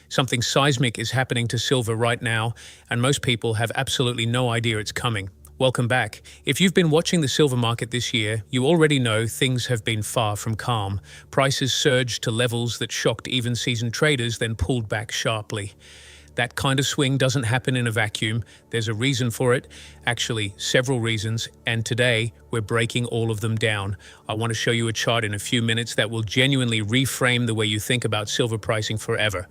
Something seismic is happening to silver right now, and most people have absolutely no idea it's coming. Welcome back. If you've been watching the silver market this year, you already know things have been far from calm. Prices surged to levels that shocked even seasoned traders, then pulled back sharply. That kind of swing doesn't happen in a vacuum. There's a reason for it, actually several reasons, and today we're breaking all of them down. I want to show you a chart in a few minutes that will genuinely reframe the way you think about silver pricing forever.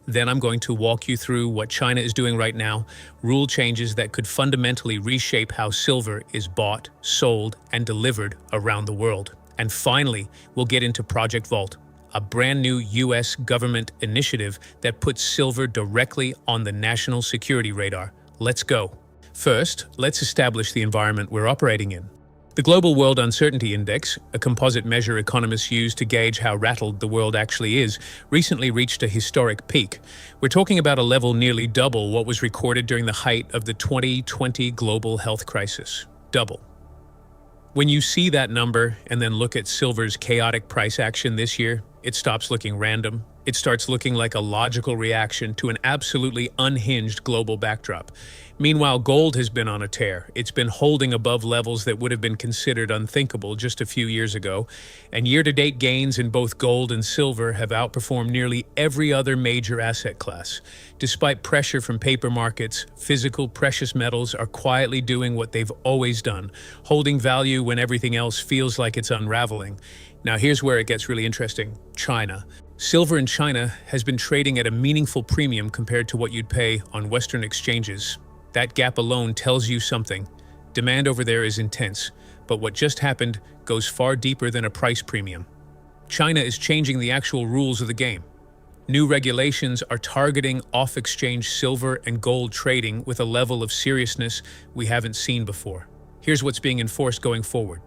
Then I'm going to walk you through what China is doing right now, rule changes that could fundamentally reshape how silver is bought, sold, and delivered around the world. And finally, we'll get into Project Vault, a brand new US government initiative that puts silver directly on the national security radar. Let's go. First, let's establish the environment we're operating in. The Global World Uncertainty Index, a composite measure economists use to gauge how rattled the world actually is, recently reached a historic peak. We're talking about a level nearly double what was recorded during the height of the 2020 global health crisis. Double. When you see that number and then look at silver's chaotic price action this year, it stops looking random. It starts looking like a logical reaction to an absolutely unhinged global backdrop. Meanwhile, gold has been on a tear. It's been holding above levels that would have been considered unthinkable just a few years ago. And year-to-date gains in both gold and silver have outperformed nearly every other major asset class. Despite pressure from paper markets, physical precious metals are quietly doing what they've always done, holding value when everything else feels like it's unraveling. Now here's where it gets really interesting. China. Silver in China has been trading at a meaningful premium compared to what you'd pay on Western exchanges. That gap alone tells you something. Demand over there is intense, but what just happened goes far deeper than a price premium. China is changing the actual rules of the game. New regulations are targeting off-exchange silver and gold trading with a level of seriousness we haven't seen before. Here's what's being enforced going forward.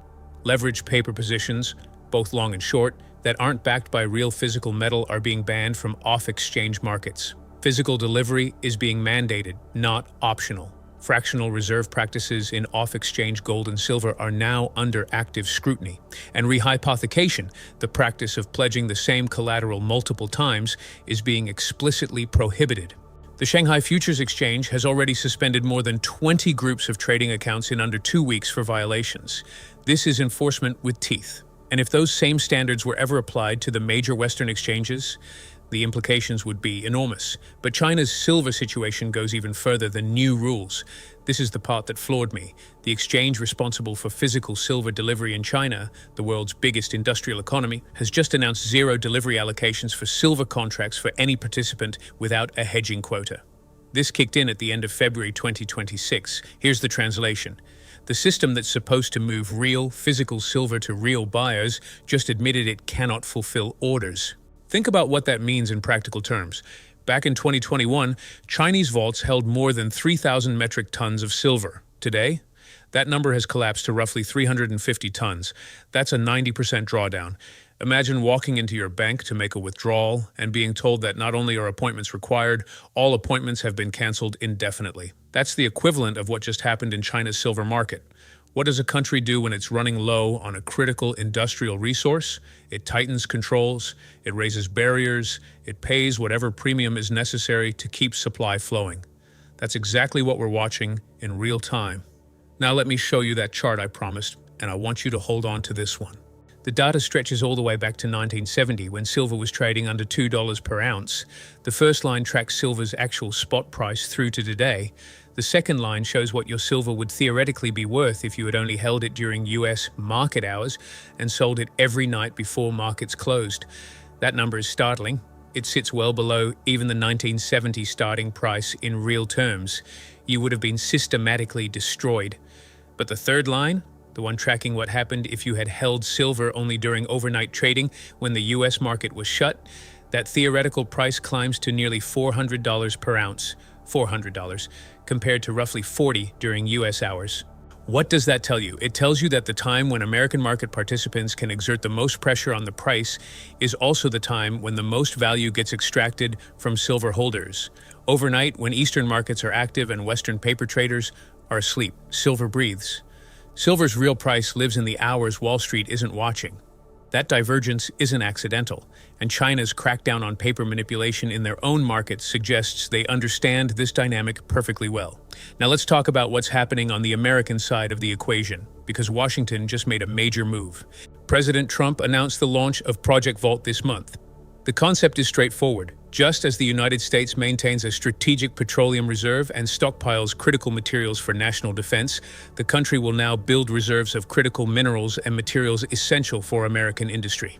Leveraged paper positions, both long and short, that aren't backed by real physical metal are being banned from off-exchange markets. Physical delivery is being mandated, not optional. Fractional reserve practices in off-exchange gold and silver are now under active scrutiny. And rehypothecation, the practice of pledging the same collateral multiple times, is being explicitly prohibited. The Shanghai Futures Exchange has already suspended more than 20 groups of trading accounts in under 2 weeks for violations. This is enforcement with teeth. And if those same standards were ever applied to the major Western exchanges, the implications would be enormous. But China's silver situation goes even further than new rules. This is the part that floored me. The exchange responsible for physical silver delivery in China, the world's biggest industrial economy, has just announced zero delivery allocations for silver contracts for any participant without a hedging quota. This kicked in at the end of February 2026. Here's the translation. The system that's supposed to move real, physical silver to real buyers just admitted it cannot fulfill orders. Think about what that means in practical terms. Back in 2021, Chinese vaults held more than 3,000 metric tons of silver. Today, that number has collapsed to roughly 350 tons. That's a 90% drawdown. Imagine walking into your bank to make a withdrawal and being told that not only are appointments required, all appointments have been canceled indefinitely. That's the equivalent of what just happened in China's silver market. What does a country do when it's running low on a critical industrial resource? It tightens controls, it raises barriers, it pays whatever premium is necessary to keep supply flowing. That's exactly what we're watching in real time. Now let me show you that chart I promised, and I want you to hold on to this one. The data stretches all the way back to 1970 when silver was trading under $2 per ounce. The first line tracks silver's actual spot price through to today. The second line shows what your silver would theoretically be worth if you had only held it during US market hours and sold it every night before markets closed. That number is startling. It sits well below even the 1970 starting price in real terms. You would have been systematically destroyed. But the third line, the one tracking what happened if you had held silver only during overnight trading when the US market was shut, that theoretical price climbs to nearly $400 per ounce, $400, compared to roughly $40 during US hours. What does that tell you? It tells you that the time when American market participants can exert the most pressure on the price is also the time when the most value gets extracted from silver holders. Overnight, when Eastern markets are active and Western paper traders are asleep, silver breathes. Silver's real price lives in the hours Wall Street isn't watching. That divergence isn't accidental, and China's crackdown on paper manipulation in their own markets suggests they understand this dynamic perfectly well. Now let's talk about what's happening on the American side of the equation, because Washington just made a major move. President Trump announced the launch of Project Vault this month. The concept is straightforward. Just as the United States maintains a strategic petroleum reserve and stockpiles critical materials for national defense, the country will now build reserves of critical minerals and materials essential for American industry.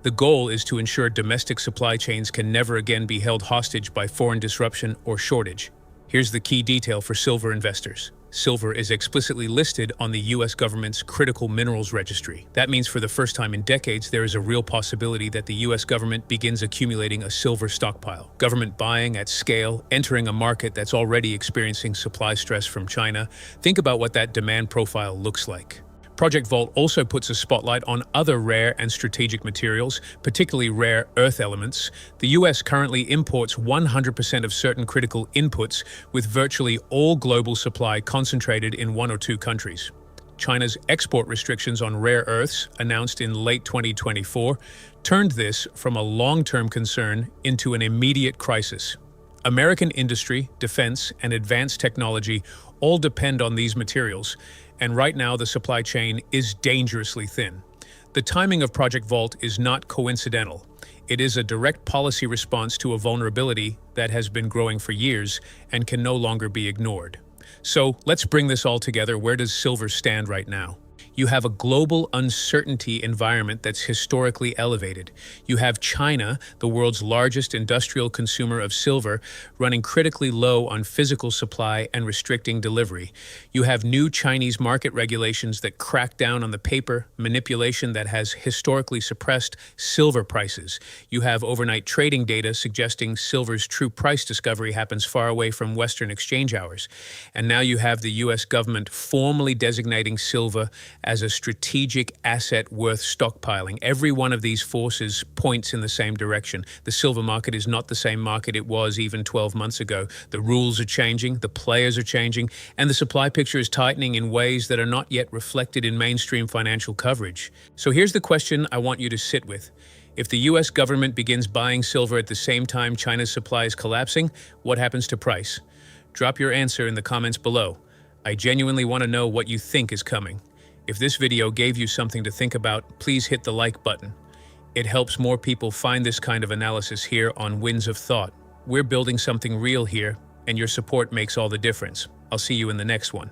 The goal is to ensure domestic supply chains can never again be held hostage by foreign disruption or shortage. Here's the key detail for silver investors. Silver is explicitly listed on the U.S. government's Critical Minerals Registry. That means for the first time in decades, there is a real possibility that the U.S. government begins accumulating a silver stockpile. Government buying at scale, entering a market that's already experiencing supply stress from China. Think about what that demand profile looks like. Project Vault also puts a spotlight on other rare and strategic materials, particularly rare earth elements. The US currently imports 100% of certain critical inputs, with virtually all global supply concentrated in one or two countries. China's export restrictions on rare earths, announced in late 2024, turned this from a long-term concern into an immediate crisis. American industry, defense, and advanced technology all depend on these materials, and right now the supply chain is dangerously thin. The timing of Project Vault is not coincidental. It is a direct policy response to a vulnerability that has been growing for years and can no longer be ignored. So let's bring this all together. Where does silver stand right now? You have a global uncertainty environment that's historically elevated. You have China, the world's largest industrial consumer of silver, running critically low on physical supply and restricting delivery. You have new Chinese market regulations that crack down on the paper manipulation that has historically suppressed silver prices. You have overnight trading data suggesting silver's true price discovery happens far away from Western exchange hours. And now you have the US government formally designating silver as a strategic asset worth stockpiling. Every one of these forces points in the same direction. The silver market is not the same market it was even 12 months ago. The rules are changing, the players are changing, and the supply picture is tightening in ways that are not yet reflected in mainstream financial coverage. So here's the question I want you to sit with. If the US government begins buying silver at the same time China's supply is collapsing, what happens to price? Drop your answer in the comments below. I genuinely want to know what you think is coming. If this video gave you something to think about, please hit the like button. It helps more people find this kind of analysis here on Winds of Thought. We're building something real here, and your support makes all the difference. I'll see you in the next one.